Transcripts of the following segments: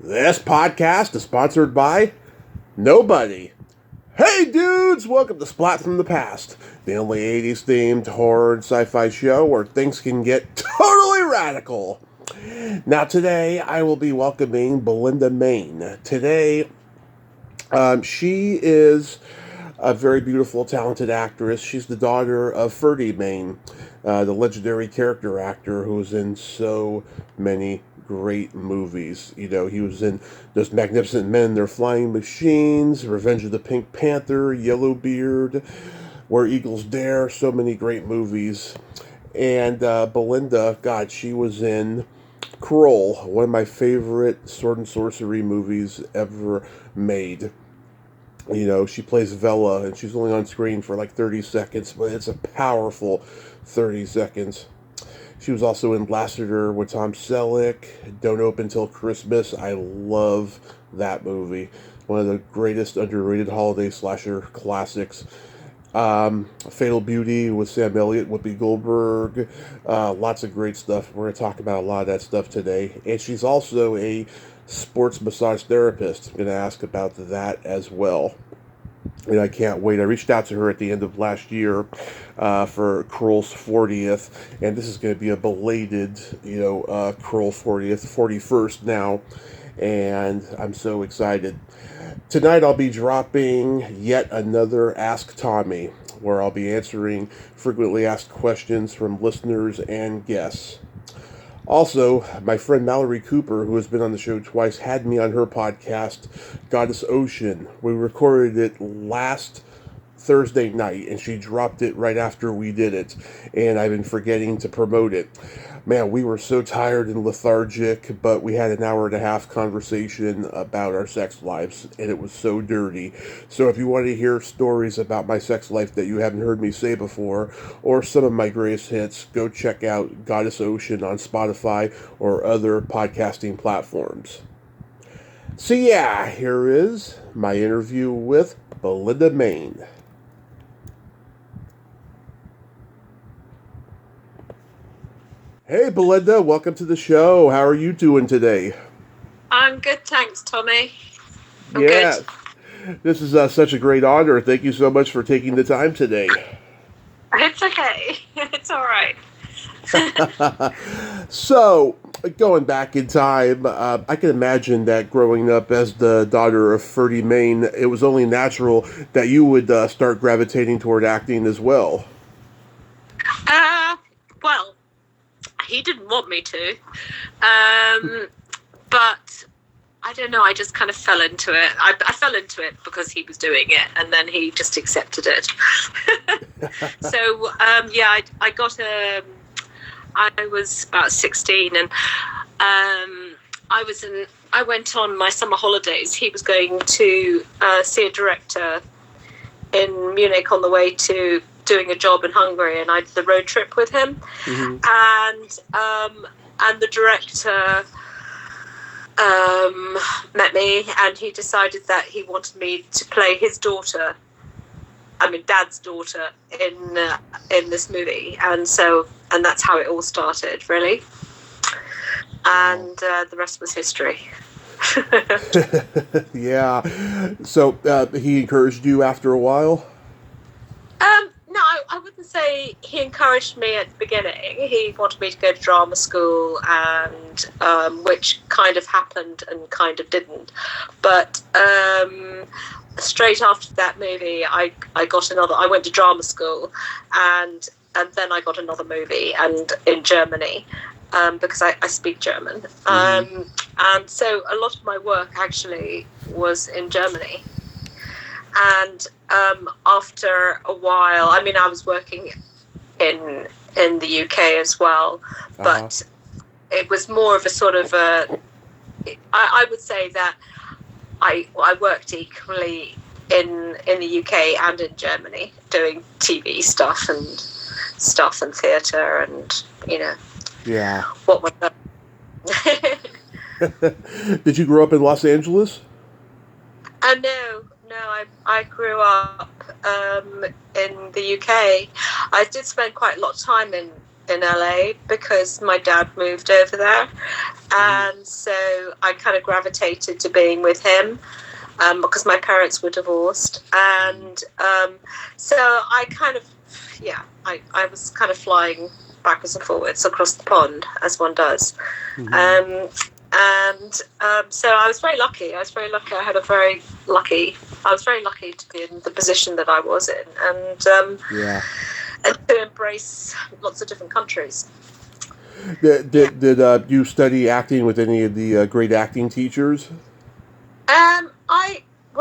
This podcast is sponsored by nobody. Hey dudes, welcome to Splat from the Past, the only 80s themed horror and sci-fi show where things can get totally radical. Now today I will be welcoming Belinda Mayne. Today, she is a very beautiful, talented actress. She's the daughter of Ferdy Mayne, the legendary character actor who was in so many great movies. You know, he was in Those Magnificent Men, Their Flying Machines, Revenge of the Pink Panther, Yellowbeard, Where Eagles Dare, so many great movies. And Belinda, God, she was in Krull, one of my favorite sword and sorcery movies ever made. You know, she plays Vela, and she's only on screen for like 30 seconds, but it's a powerful 30 seconds. She was also in Lassiter with Tom Selleck, Don't Open Till Christmas. I love that movie. One of the greatest underrated holiday slasher classics. Fatal Beauty with Sam Elliott, Whoopi Goldberg. Lots of great stuff. We're going to talk about a lot of that stuff today. And she's also a sports massage therapist. I'm going to ask about that as well. And I can't wait. I reached out to her at the end of last year for Krull's 40th, and this is going to be a belated, Krull 40th, 41st now, and I'm so excited. Tonight I'll be dropping yet another Ask Tommy, where I'll be answering frequently asked questions from listeners and guests. Also, my friend Mallory Cooper, who has been on the show twice, had me on her podcast, Goddess Ocean. We recorded it last Thursday night, and she dropped it right after we did it, and I've been forgetting to promote it. Man, we were so tired and lethargic, but we had an hour and a half conversation about our sex lives, and it was so dirty. So if you want to hear stories about my sex life that you haven't heard me say before, or some of my greatest hits, go check out Goddess Ocean on Spotify or other podcasting platforms. So yeah, here is my interview with Belinda Mayne. Hey, Belinda, welcome to the show. How are you doing today? I'm good, thanks, Tommy. I'm Yeah, good. this is such a great honor. Thank you so much for taking the time today. It's okay. It's all right. So, going back in time, I can imagine that growing up as the daughter of Ferdy Mayne, it was only natural that you would start gravitating toward acting as well. Well, he didn't want me to, but I don't know. I just kind of fell into it. I fell into it because he was doing it, and then he just accepted it. So, I got a. I was about 16, and I went on my summer holidays. He was going to see a director in Munich on the way to doing a job in Hungary, and I did the road trip with him. Mm-hmm. And the director met me, and he decided that he wanted me to play his daughter. I mean, Dad's daughter in this movie, and that's how it all started, really. And the rest was history. Yeah. So he encouraged you after a while? No, I wouldn't say he encouraged me at the beginning. He wanted me to go to drama school, and which kind of happened and kind of didn't. But straight after that movie, I went to drama school, and then I got another movie, and in Germany, because I speak German. Mm-hmm. And so a lot of my work actually was in Germany. And after a while, I mean, I was working in the UK as well, but it was more of a sort of I would say that I worked equally in the UK and in Germany, doing TV stuff and theatre and, Yeah. What was that? Did you grow up in Los Angeles? No, I grew up in the UK. I did spend quite a lot of time in in LA because my dad moved over there, and so I kind of gravitated to being with him. Because my parents were divorced, and so I kind of, I was kind of flying backwards and forwards across the pond, as one does. So I was very lucky. I was very lucky to be in the position that I was in, and to embrace lots of different countries. Did you study acting with any of the great acting teachers?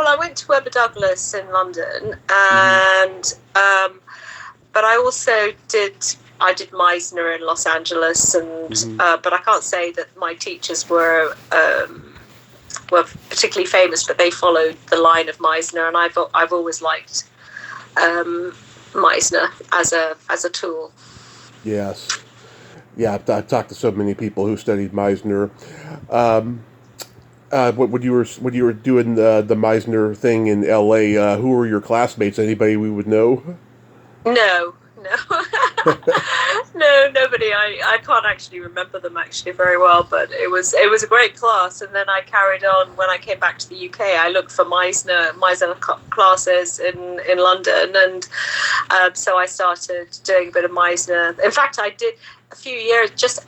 I went to Webber Douglas in London, and but I also did Meisner in Los Angeles, and but I can't say that my teachers were particularly famous, but they followed the line of Meisner, and I've always liked Meisner as a tool. Yes, yeah. I've talked to so many people who studied Meisner. When you were doing the Meisner thing in L.A., who were your classmates? Anybody we would know? No, no, nobody. I can't actually remember them very well, but it was a great class. And then I carried on when I came back to the UK. I looked for Meisner classes in London, and so I started doing a bit of Meisner. In fact, I did.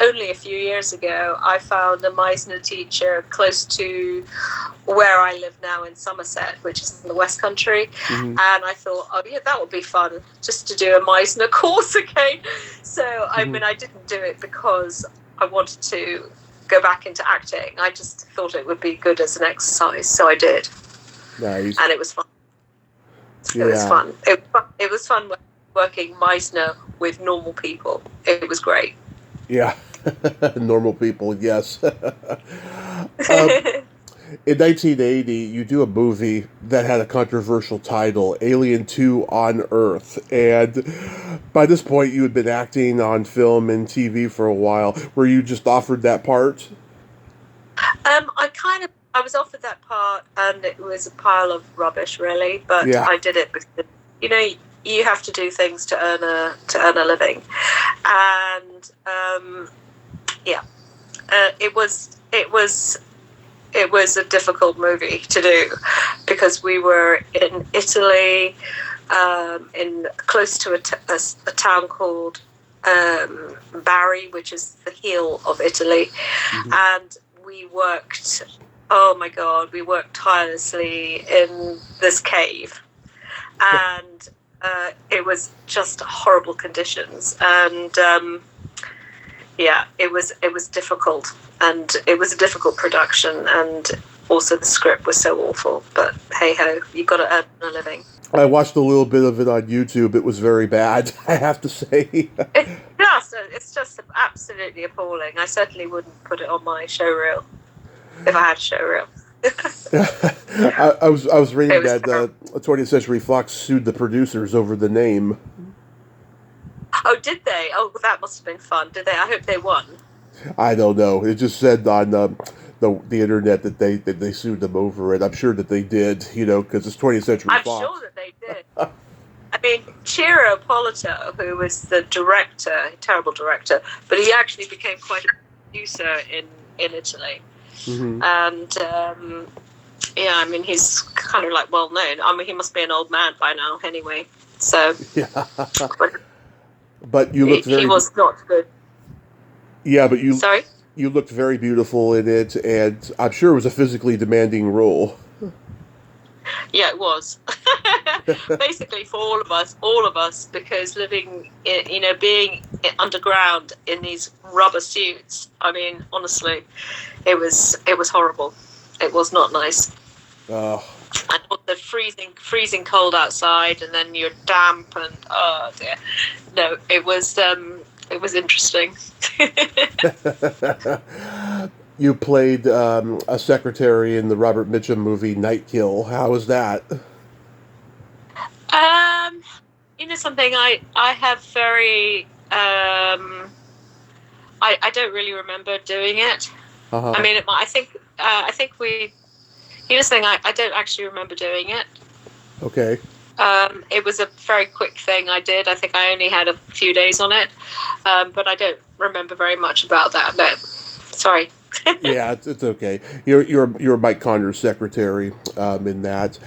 Only a few years ago, I found a Meisner teacher close to where I live now in Somerset, which is in the West Country. And I thought, oh yeah, that would be fun, just to do a Meisner course again. So, I mean, I didn't do it because I wanted to go back into acting. I just thought it would be good as an exercise, so I did. Nice. And it was fun. It was fun. It was fun working Meisner with normal people. It was great. Yeah, normal people, yes. In 1980, you do a movie that had a controversial title, Alien 2 on Earth. And by this point, you had been acting on film and TV for a while. Were you just offered that part? I was offered that part, and it was a pile of rubbish, really. But I did it because, you have to do things to earn a living, and it was a difficult movie to do because we were in Italy, in close to a town called Bari, which is the heel of Italy, and we worked. Oh my God, we worked tirelessly in this cave, and it was just horrible conditions, and it was difficult, and it was a difficult production, and also the script was so awful. But hey ho, you've got to earn a living. I watched a little bit of it on YouTube. It was very bad, I have to say. It's just absolutely appalling. I certainly wouldn't put it on my showreel if I had a showreel. I was reading that 20th Century Fox sued the producers over the name. Oh, did they? Oh, that must have been fun. Did they? I hope they won. I don't know. It just said on the internet that they sued them over it. I'm sure that they did, because it's 20th Century Fox. I'm sure that they did. I mean, Ciro Polito, who was the director, terrible director, but he actually became quite a producer in Italy. And I mean, he's kind of like well known. I mean, he must be an old man by now anyway. So but you looked very. He was not good. Yeah, but you. Sorry. You looked very beautiful in it, and I'm sure it was a physically demanding role. Yeah, it was. Basically, for all of us, because living, being underground in these rubber suits. I mean, honestly, it was horrible. It was not nice. And the freezing cold outside, and then you're damp, and oh dear. No, it was interesting. You played a secretary in the Robert Mitchum movie Night Kill. How was that? Something I have very I don't really remember doing it. I mean, I think we. Something I don't actually remember doing it. Okay. It was a very quick thing I did. I think I only had a few days on it, but I don't remember very much about that. No, sorry. Yeah, it's okay. You're Mike Connor's secretary in that.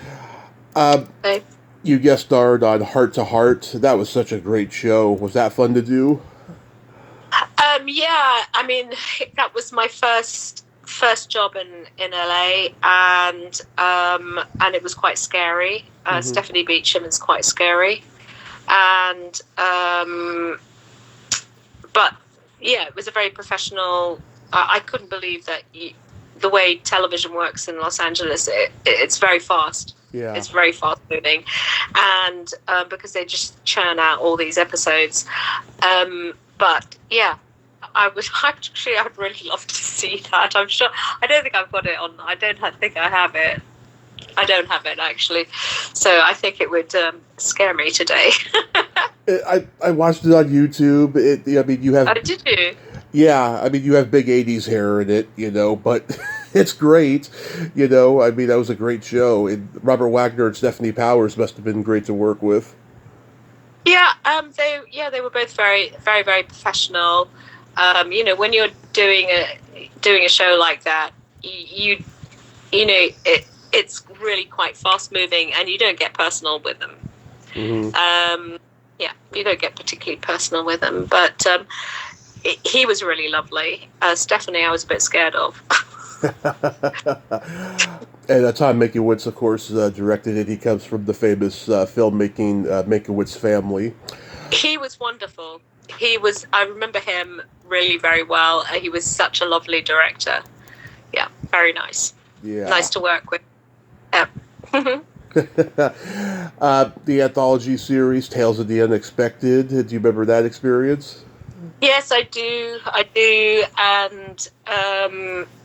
Okay. You guest starred on Heart to Heart. That was such a great show. Was that fun to do? Yeah, I mean, that was my first job in LA, and it was quite scary. Stephanie Beacham is quite scary, and but yeah, it was a very professional. I couldn't believe that the way television works in Los Angeles, it's very fast. Yeah. It's very fast moving, and because they just churn out all these episodes. But yeah, I'd really love to see that. I'm sure. I don't think I've got it on. I don't think I have it. I don't have it actually, so I think it would scare me today. I watched it on YouTube. I mean, you have. Oh, did you? Yeah, I mean, you have big '80s hair in it, but it's great. I mean, that was a great show. And Robert Wagner and Stephanie Powers must have been great to work with. Yeah, they were both very, very, very professional. When you're doing a show like that, it's really quite fast moving, and you don't get personal with them. Mm-hmm. You don't get particularly personal with them, but he was really lovely. Stephanie, I was a bit scared of. And Tom Mankiewicz, of course, directed it. He comes from the famous filmmaking Mankiewicz family. He was wonderful. I remember him really very well. He was such a lovely director. Yeah, very nice. Yeah. Nice to work with. Yeah. The anthology series, Tales of the Unexpected. Do you remember that experience? Yes, I do, and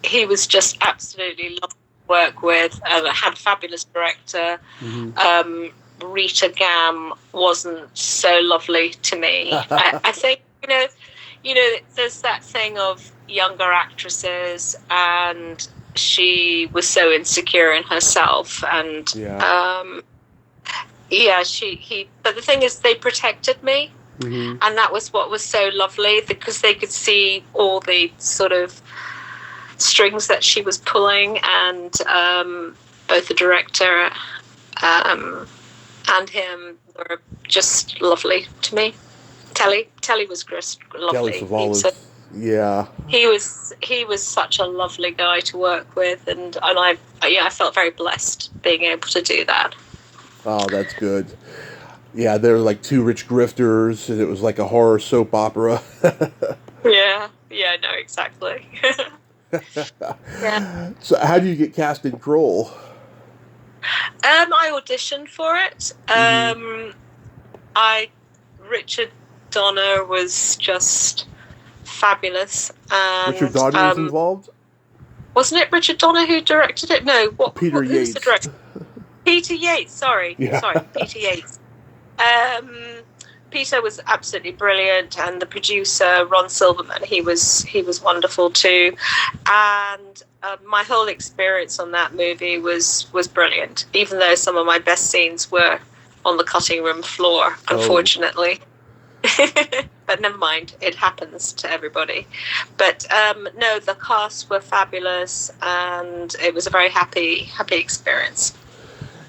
he was just absolutely lovely to work with. Had a fabulous director. Mm-hmm. Rita Gam wasn't so lovely to me. I think there's that thing of younger actresses, and she was so insecure in herself, and but the thing is, they protected me. Mm-hmm. And that was what was so lovely, because they could see all the sort of strings that she was pulling, and both the director and him were just lovely to me. Telly was just lovely. Yeah. He was such a lovely guy to work with, and I felt very blessed being able to do that. Oh, that's good. Yeah, they're like two rich grifters, and it was like a horror soap opera. Yeah, no, exactly. Yeah. So how do you get cast in Krull? I auditioned for it. Richard Donner was just fabulous. And, Richard Donner was involved? Wasn't it Richard Donner who directed it? No, Peter Yates. Who's the director? Peter Yates, sorry, Peter Yates. Peter was absolutely brilliant, and the producer Ron Silverman, he was wonderful too, and my whole experience on that movie was brilliant. Even though some of my best scenes were on the cutting room floor, unfortunately. But never mind, it happens to everybody. But no, the cast were fabulous, and it was a very happy experience.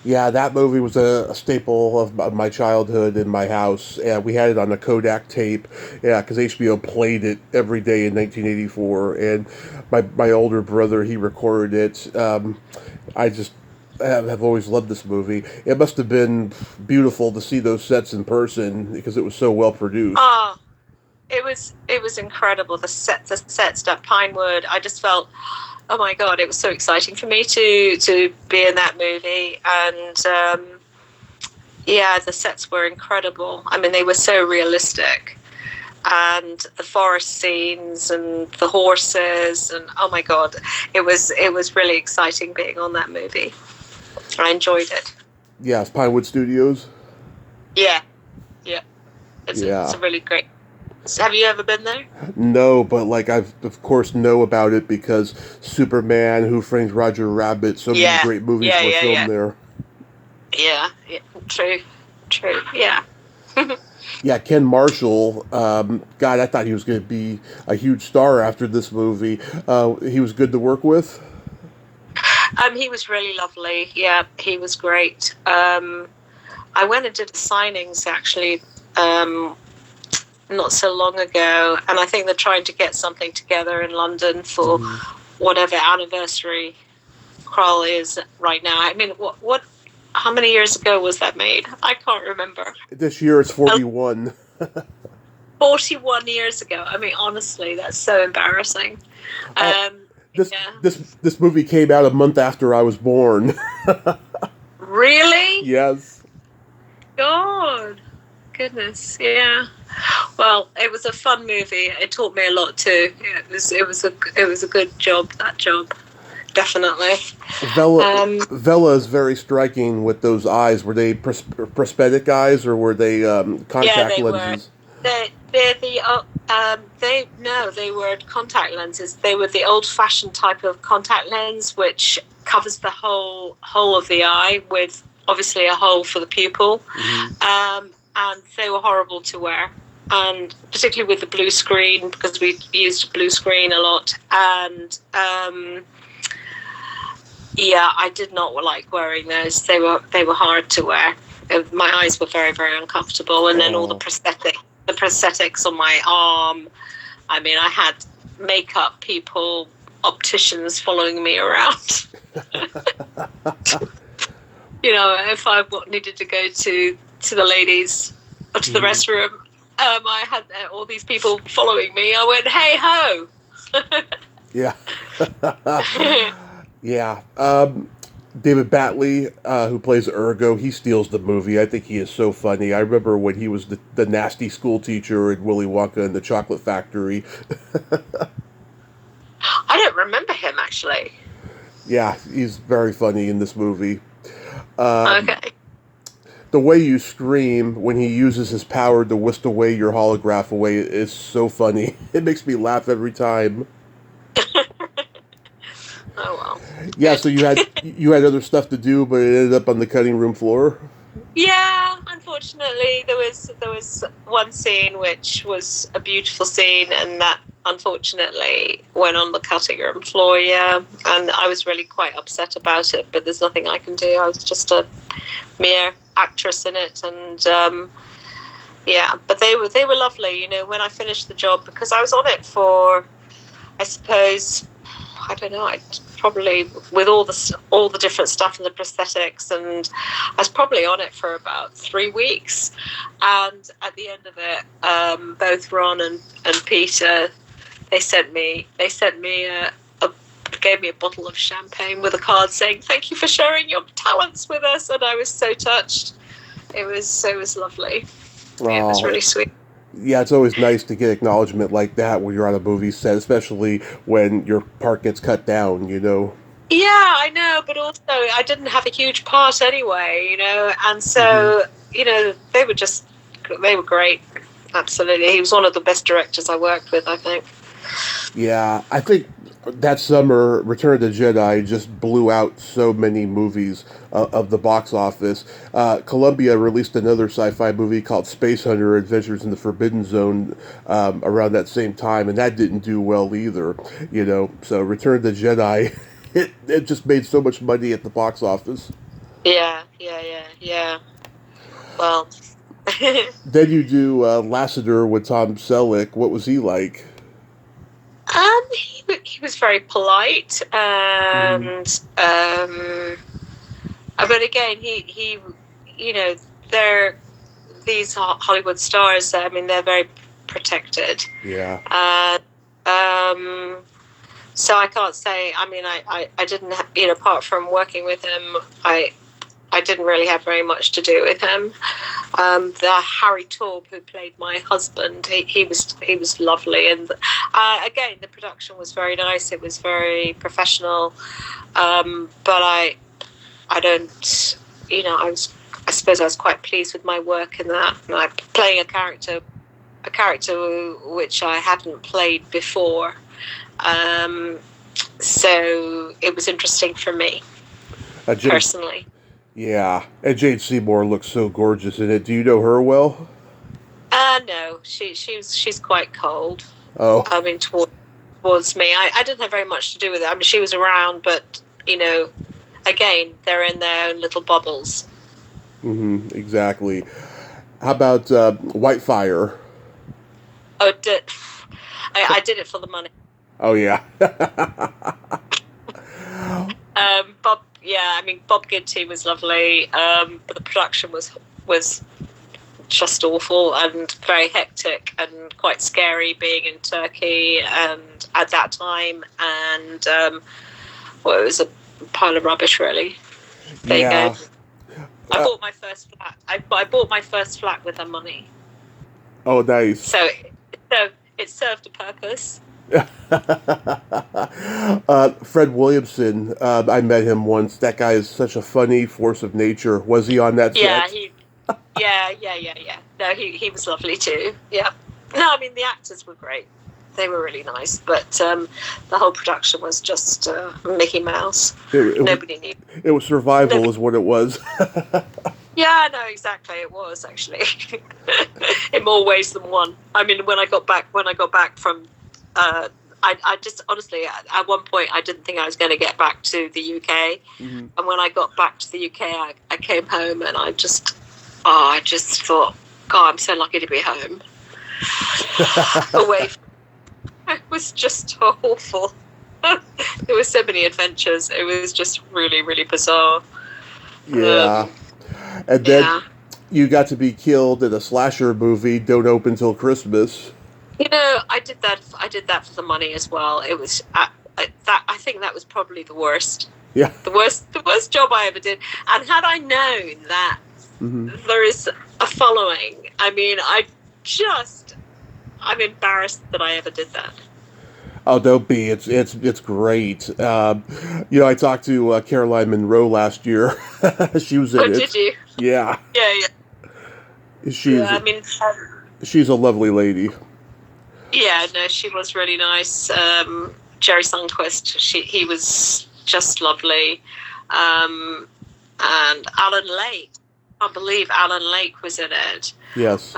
Yeah, that movie was a staple of my childhood in my house. Yeah, we had it on a Kodak tape. Yeah, because HBO played it every day in 1984, and my older brother, he recorded it. I just have always loved this movie. It must have been beautiful to see those sets in person, because it was so well produced. Oh, it was incredible. The sets at Pinewood. I just felt, oh my God, it was so exciting for me to be in that movie. And the sets were incredible. I mean, they were so realistic. And the forest scenes and the horses, and oh my God, it was really exciting being on that movie. I enjoyed it. Yeah, it's Pinewood Studios. Yeah. It's a really great. Have you ever been there? No, but I of course know about it because Superman, Who Framed Roger Rabbit, so many great movies were filmed there. Yeah. True. Yeah. Yeah, Ken Marshall. God, I thought he was going to be a huge star after this movie. He was good to work with. He was really lovely. Yeah, he was great. I went and did signings actually not so long ago, and I think they're trying to get something together in London for whatever anniversary Krull is right now. I mean, what? How many years ago was that made? I can't remember. This year it's 41. 41 years ago. I mean, honestly, that's so embarrassing. This movie came out a month after I was born. Really? Yes. God. Goodness, yeah. Well, it was a fun movie. It taught me a lot too. It was a good job. That job, definitely. Vela is very striking with those eyes. Were they prosthetic eyes or were they contact lenses? They were contact lenses. They were the old-fashioned type of contact lens, which covers the whole of the eye with obviously a hole for the pupil. And they were horrible to wear, and particularly with the blue screen, because we used blue screen a lot. And I did not like wearing those. They were hard to wear. My eyes were very, very uncomfortable. And then all the prosthetics on my arm. I mean, I had makeup people, opticians following me around. You know, if I needed to go to the ladies or to the restroom, I had all these people following me. I went, hey ho. Yeah. Yeah. David Batley, who plays Ergo, he steals the movie. I think he is so funny. I remember when he was the nasty school teacher in Willy Wonka and the Chocolate Factory. I don't remember him, actually. Yeah, he's very funny in this movie. Okay. The way you scream when he uses his power to whisk away your holograph away is so funny. It makes me laugh every time. Oh well. Yeah, so you had other stuff to do, but it ended up on the cutting room floor. Yeah, unfortunately, there was one scene which was a beautiful scene, and that unfortunately went on the cutting room floor. Yeah, and I was really quite upset about it, but there's nothing I can do. I was just a mere actress in it, and but they were lovely. You know, when I finished the job, because I was on it for, I suppose, I don't know, probably with all the different stuff and the prosthetics, and I was probably on it for about 3 weeks. And at the end of it, both Ron and Peter, they gave me a bottle of champagne with a card saying, "Thank you for sharing your talents with us." And I was so touched. It was lovely. Oh, it was really sweet. Yeah, it's always nice to get acknowledgement like that when you're on a movie set, especially when your part gets cut down, you know. Yeah, I know, but also I didn't have a huge part anyway, you know, and so, you know, they were great. Absolutely. He was one of the best directors I worked with, I think. Yeah, I think that summer, Return of the Jedi just blew out so many movies of the box office. Columbia released another sci-fi movie called Space Hunter: Adventures in the Forbidden Zone around that same time, and that didn't do well either. You know, so Return of the Jedi, it just made so much money at the box office. Yeah. Well. Then you do Lassiter with Tom Selleck. What was he like? He was very polite, and but again, he you know, these Hollywood stars. I mean, they're very protected. Yeah. So I can't say. I mean, I didn't have, you know, apart from working with him, I didn't really have very much to do with him. The Harry Torb, who played my husband, he was lovely, and again, the production was very nice. It was very professional, but I don't, you know, I suppose I was quite pleased with my work in that. And I'm playing a character which I hadn't played before, so it was interesting for me personally. Yeah, and Jane Seymour looks so gorgeous in it. Do you know her well? No, she's quite cold. Oh, I mean, towards me, I didn't have very much to do with it. I mean, she was around, but again, they're in their own little bubbles. exactly. How about Whitefire? Oh, I did it for the money. Oh yeah. Bob, yeah, I mean, Bob Ginty was lovely, but the production was just awful and very hectic and quite scary being in Turkey and at that time, and well, it was a pile of rubbish, really. There you go. I bought my first flat. I bought my first flat with her money. Oh, nice. So it served a purpose. Fred Williamson, I met him once. That guy is such a funny force of nature. Was he on that set? Yeah. No, he was lovely too. Yeah. No, I mean, the actors were great. They were really nice, but the whole production was just Mickey Mouse. Nobody knew. It was survival is what it was. Yeah, no, exactly. It was actually in more ways than one. I mean, when I got back from, I just honestly at one point I didn't think I was going to get back to the UK, and when I got back to the UK, I came home and I just thought, God, I'm so lucky to be home. Away. It was just awful. There were so many adventures. It was just really, really bizarre. Yeah. And then you got to be killed in a slasher movie, Don't Open Till Christmas. I did that for the money as well. It was I think that was probably the worst. Yeah. The worst job I ever did. And had I known that there is a following, I mean, I'm embarrassed that I ever did that. Oh, don't be. It's great. I talked to Caroline Munro last year. She was in it. Oh, did you? Yeah. Yeah. She's a lovely lady. Yeah, no, she was really nice. Jerry Sundquist, he was just lovely. And Alan Lake. I can't believe Alan Lake was in it. Yes.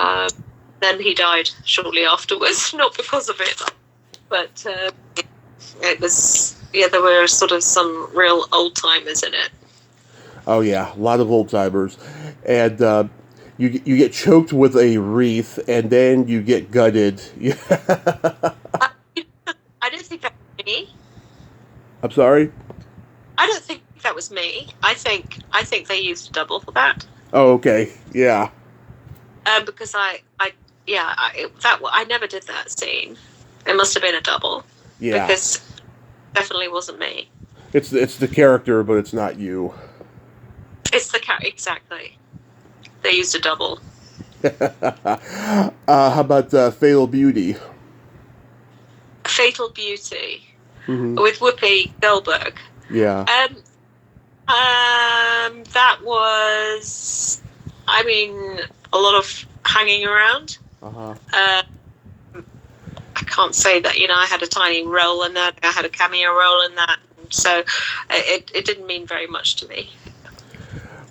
Then he died shortly afterwards, not because of it, but it was, there were sort of some real old-timers in it. Oh, yeah, a lot of old-timers. And you get choked with a wreath, and then you get gutted. I don't think that was me. I'm sorry? I don't think that was me. I think they used a double for that. Oh, okay. Yeah. Because I never did that scene. It must have been a double. Yeah. Because it definitely wasn't me. It's the character, but it's not you. It's the character, exactly. They used a double. How about Fatal Beauty? Fatal Beauty with Whoopi Goldberg. Yeah. That was, I mean, a lot of hanging around. I can't say that, I had a tiny role in that. I had a cameo role in that. So it didn't mean very much to me.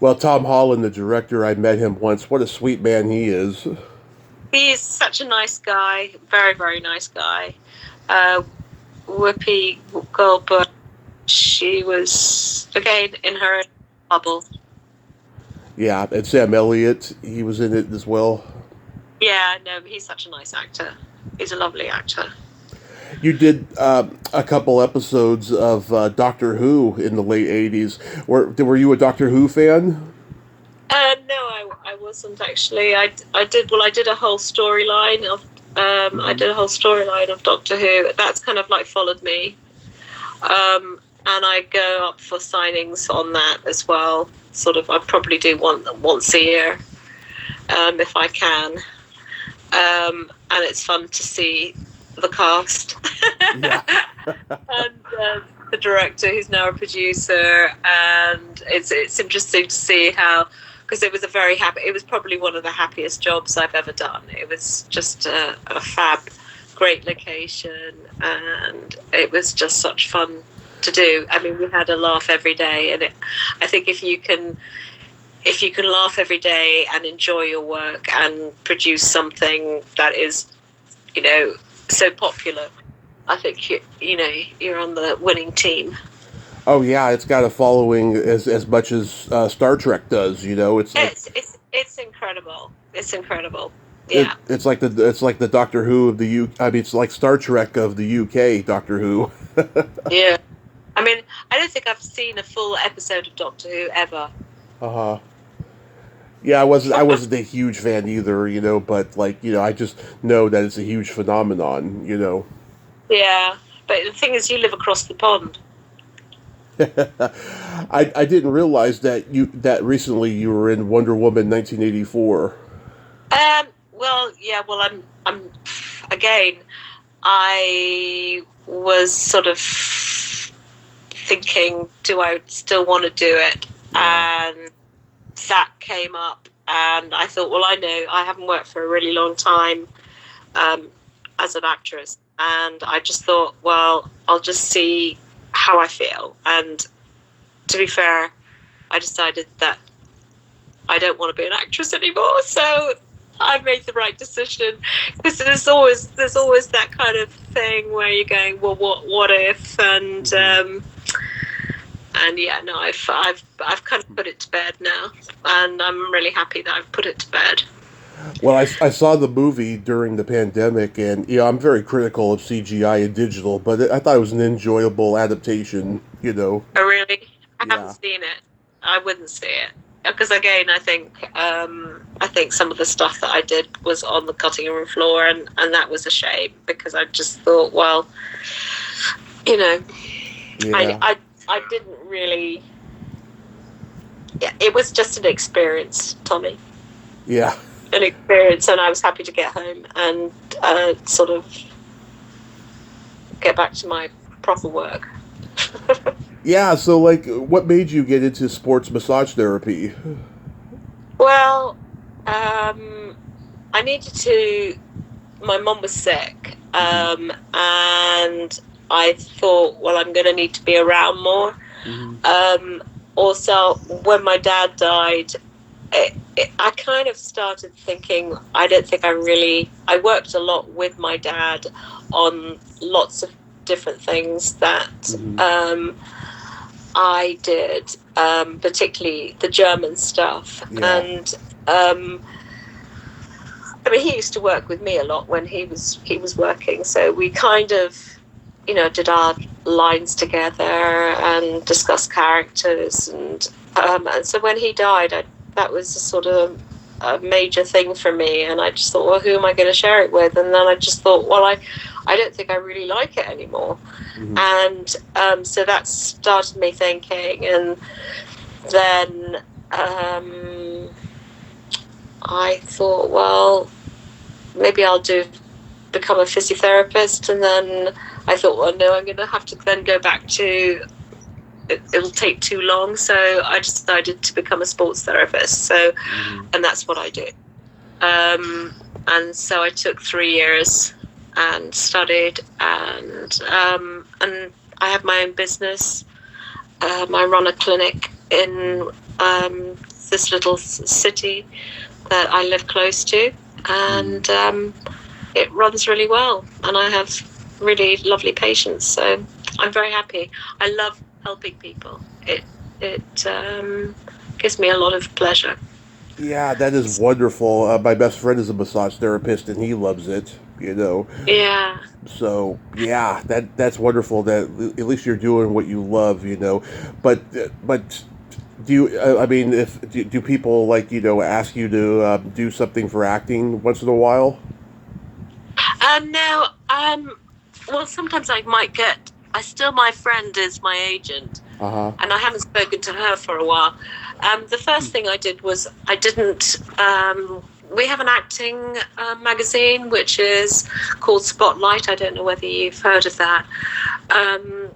Well, Tom Holland, the director, I met him once. What a sweet man he is. He is such a nice guy. Very, very nice guy. Whoopi Goldberg, she was, again, in her bubble. Yeah, and Sam Elliott, he was in it as well. Yeah, no, he's such a nice actor. He's a lovely actor. You did a couple episodes of Doctor Who in the late 80s. Were you a Doctor Who fan? No, I wasn't actually. I did a whole storyline of Doctor Who. That's kind of like followed me. And I go up for signings on that as well. Sort of, I probably do once a year, if I can. And it's fun to see the cast. Yeah. And the director, who's now a producer, and it's interesting to see how, because it was probably one of the happiest jobs I've ever done. It was just a fab, great location, and it was just such fun to do. I mean, we had a laugh every day, and I think if you can if you can laugh every day and enjoy your work and produce something that is, so popular, I think you're on the winning team. Oh yeah, it's got a following as much as Star Trek does. It's like it's incredible. It's incredible. Yeah, it's like the Doctor Who of the U. I mean, it's like Star Trek of the UK Doctor Who. Yeah. I mean, I don't think I've seen a full episode of Doctor Who ever. Uh-huh. Yeah, I wasn't a huge fan either, but I just know that it's a huge phenomenon. Yeah, but the thing is, you live across the pond. I didn't realize that recently you were in Wonder Woman 1984. Well, yeah. Well, I'm again. I was sort of thinking, do I still want to do it? Yeah. And that came up, and I thought, well, I know I haven't worked for a really long time as an actress, and I just thought, well, I'll just see how I feel. And to be fair, I decided that I don't want to be an actress anymore, so I made the right decision, because there's always that kind of thing where you're going, well, what if, and yeah, no, I've kind of put it to bed now, and I'm really happy that I've put it to bed. Well, I saw the movie during the pandemic, and I'm very critical of CGI and digital, but I thought it was an enjoyable adaptation. Oh, really? I haven't seen it. I wouldn't see it, because again, I think some of the stuff that I did was on the cutting room floor, and that was a shame, because I just thought, well, I didn't really. Yeah, it was just an experience, Tommy. Yeah. An experience, and I was happy to get home and sort of get back to my proper work. Yeah, so what made you get into sports massage therapy? Well, I needed to. My mum was sick, and I thought, well, I'm going to need to be around more. Mm-hmm. Also, when my dad died, I kind of started thinking, I don't think I worked a lot with my dad on lots of different things that I did, particularly the German stuff. Yeah. And I mean, he used to work with me a lot when he was working, so we kind of, did our lines together and discussed characters, and so when he died, that was a sort of a major thing for me, and I just thought, well, who am I going to share it with? And then I just thought, well, I don't think I really like it anymore. Mm-hmm. And so that started me thinking, and then I thought, well, maybe I'll become a physiotherapist. And then I thought, well, no, I'm going to have to then go back to, it'll take too long. So I decided to become a sports therapist. So, and that's what I do. And so I took 3 years and studied, and I have my own business. I run a clinic in this little city that I live close to, and it runs really well, and I have really lovely patients, so I'm very happy. I love helping people. It gives me a lot of pleasure. Yeah, that is wonderful. My best friend is a massage therapist, and he loves it. Yeah. So yeah, that's wonderful. That at least you're doing what you love. But do you? I mean, do people ask you to do something for acting once in a while? No. Well, sometimes I might get. My friend is my agent, and I haven't spoken to her for a while. The first thing I did was I didn't. We have an acting magazine which is called Spotlight. I don't know whether you've heard of that. And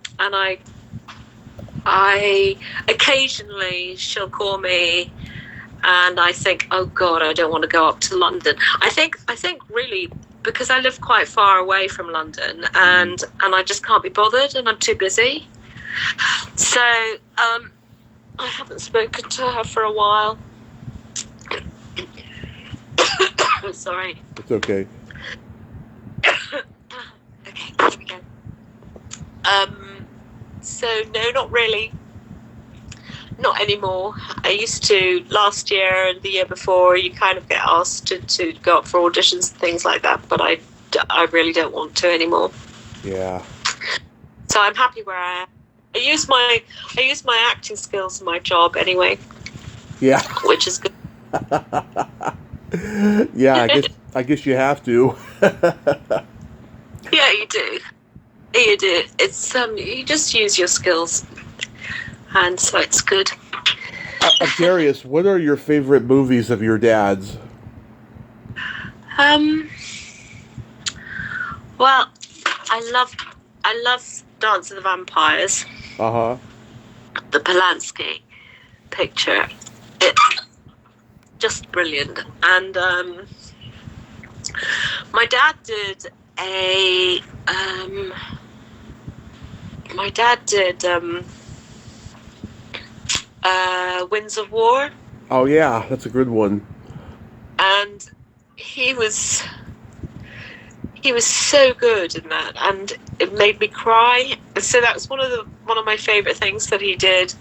I occasionally, she'll call me, and I think, oh God, I don't want to go up to London. I think really, because I live quite far away from London, and I just can't be bothered, and I'm too busy. So I haven't spoken to her for a while. Sorry. It's okay. Okay, here we go. So no, not really. Not anymore. I used to last year and the year before. You kind of get asked to go up for auditions and things like that, but I really don't want to anymore. Yeah. So I'm happy where I am. I use my acting skills in my job anyway. Yeah. Which is good. Yeah, I guess you have to. Yeah, you do. You do. It's you just use your skills, and so it's good. I'm curious, what are your favorite movies of your dad's? Well, I love Dance of the Vampires. Uh-huh. The Polanski picture. It's just brilliant. And my dad did Winds of War. Oh yeah, that's a good one. And he was so good in that, and it made me cry. So that was one of my favorite things that he did,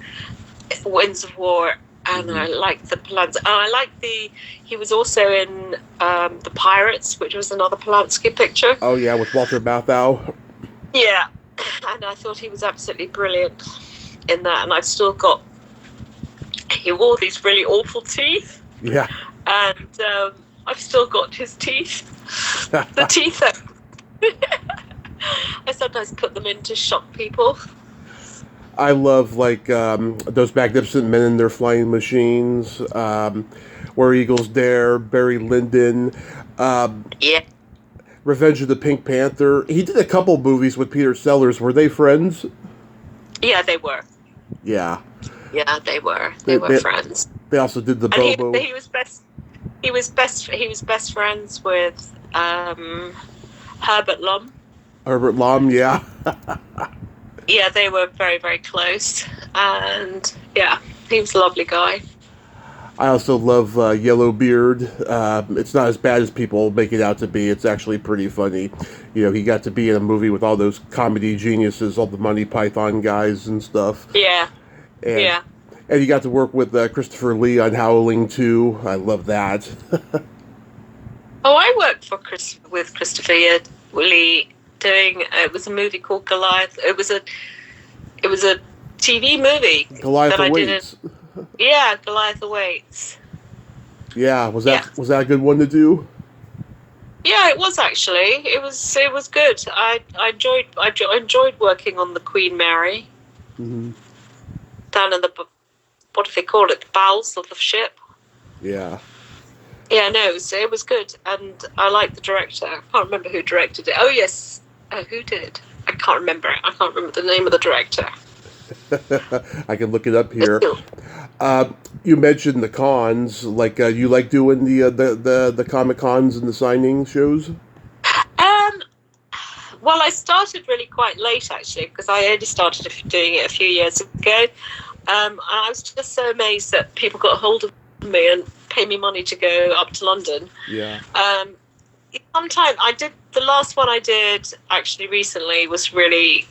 Winds of War. And I liked the Polanski. He was also in The Pirates, which was another Polanski picture. Oh yeah, with Walter Matthau. Yeah, and I thought he was absolutely brilliant in that. And I've still got. He wore these really awful teeth. Yeah. And I've still got his teeth. The teeth that I sometimes put them in to shock people. I love those Magnificent Men in Their Flying Machines, Where Eagles Dare, Barry Lyndon, Yeah. Revenge of the Pink Panther. He did a couple movies with Peter Sellers. Were they friends? Yeah, they were. Yeah. Yeah, they were. They were friends. They also did the and Bobo. He was best friends with Herbert Lom. Herbert Lom, yeah. Yeah, they were very, very close. And yeah, he was a lovely guy. I also love Yellowbeard. It's not as bad as people make it out to be. It's actually pretty funny. You know, he got to be in a movie with all those comedy geniuses, all the Monty Python guys and stuff. Yeah. And he got to work with Christopher Lee on Howling 2. I love that. Oh, I worked with Christopher Lee doing. It was a movie called Goliath. It was a TV movie. Goliath Awaits. Yeah, Goliath Awaits. Yeah, was that a good one to do? Yeah, it was actually. It was good. I enjoyed working on the Queen Mary. Mm-hmm. Down in the, what do they call it? The bowels of the ship. Yeah. Yeah, no, it was good, and I liked the director. I can't remember who directed it. Oh yes, who did? I can't remember. I can't remember the name of the director. I can look it up here. You mentioned the cons. You like doing the Comic Cons and the signing shows? Well, I started really quite late actually, because I only started doing it a few years ago. And I was just so amazed that people got hold of me and pay me money to go up to London. Yeah. Sometime I did the last one I did actually recently was really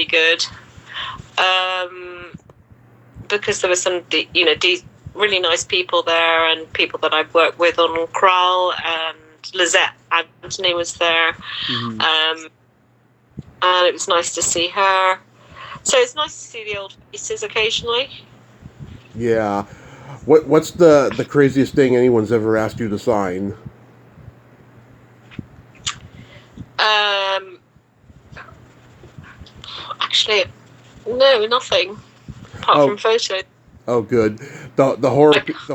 good. Because there were some really nice people there, and people that I've worked with on Krull, and Lizette Anthony was there. Mm-hmm. And it was nice to see her. So it's nice to see the old faces occasionally. Yeah. What's the craziest thing anyone's ever asked you to sign? Actually, no, nothing apart from photos. Oh, good. The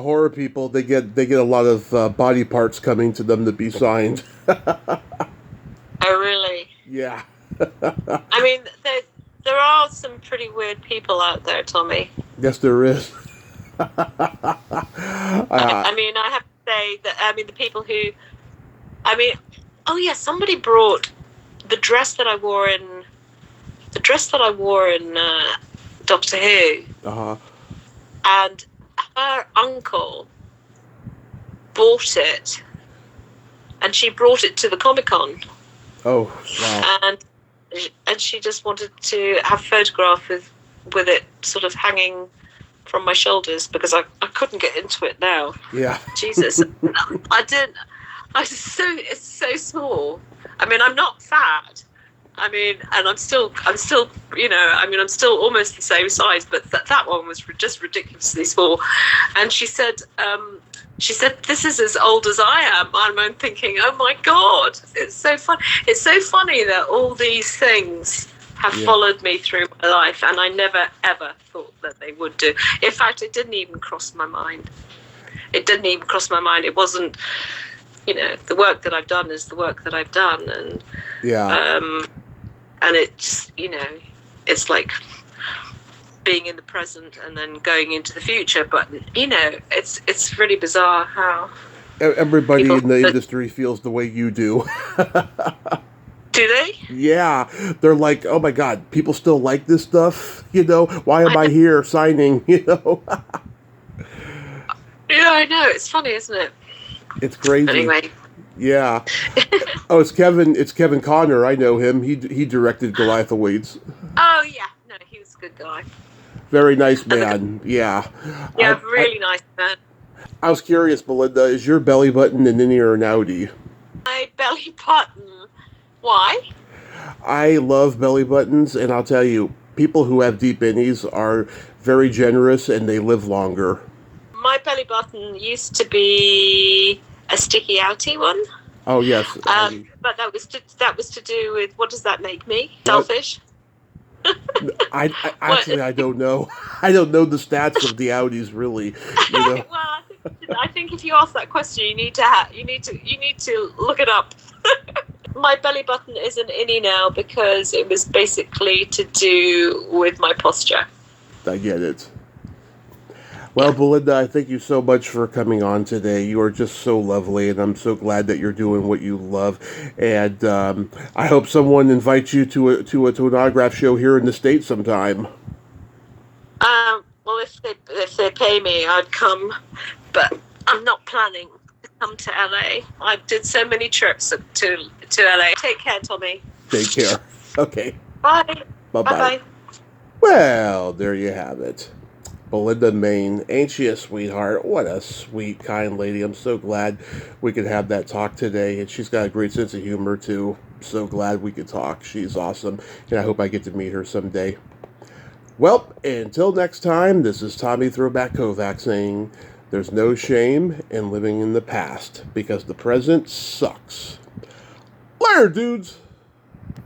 horror people, they get a lot of body parts coming to them to be signed. Oh, really? Yeah. I mean, there are some pretty weird people out there, Tommy. Yes, there is. I mean, I have to say that, the people who, oh yeah, somebody brought the dress that I wore in Doctor Who. Uh-huh. And her uncle bought it, and she brought it to the Comic-Con. Oh, wow. And she just wanted to have a photograph with it sort of hanging from my shoulders, because I couldn't get into it now. Yeah. Jesus. It's so small. I mean, I'm not fat. I mean, and I'm still, I'm still almost the same size, but that one was just ridiculously small. And she said, this is as old as I am. And I'm thinking, oh my God, it's so fun. It's so funny that all these things have followed me through my life, and I never, ever thought that they would do. In fact, it didn't even cross my mind. It wasn't, the work that I've done is the work that I've done. And, and it's, it's like being in the present and then going into the future. But, it's really bizarre how everybody in the industry feels the way you do. Do they? Yeah. They're like, oh my God, people still like this stuff? Why am I here signing, Yeah, I know. It's funny, isn't it? It's crazy. Anyway. Yeah. Oh, it's Kevin Conner. I know him. He directed Goliath Awaits. Oh, yeah. No, he was a good guy. Very nice man. Yeah. Yeah, really nice man. I was curious, Belinda, is your belly button an innie or an outie? My belly button. Why? I love belly buttons, and I'll tell you, people who have deep innies are very generous and they live longer. My belly button used to be a sticky outie one. Oh yes. But that was to do with, what does that make me? Selfish? I actually I don't know. I don't know the stats of the outies really. Well, I think if you ask that question, you need to look it up. My belly button is an innie now because it was basically to do with my posture. I get it. Well, Belinda, I thank you so much for coming on today. You are just so lovely, and I'm so glad that you're doing what you love. And I hope someone invites you to an autograph show here in the States sometime. Well, if they pay me, I'd come, but I'm not planning to come to LA. I did so many trips to LA. Take care, Tommy. Take care. Okay. Bye. Bye-bye. Well, there you have it. Belinda Mayne. Ain't she a sweetheart? What a sweet, kind lady. I'm so glad we could have that talk today. And she's got a great sense of humor, too. So glad we could talk. She's awesome. And I hope I get to meet her someday. Well, until next time, this is Tommy Throwback Kovac saying, there's no shame in living in the past, because the present sucks. Later, dudes!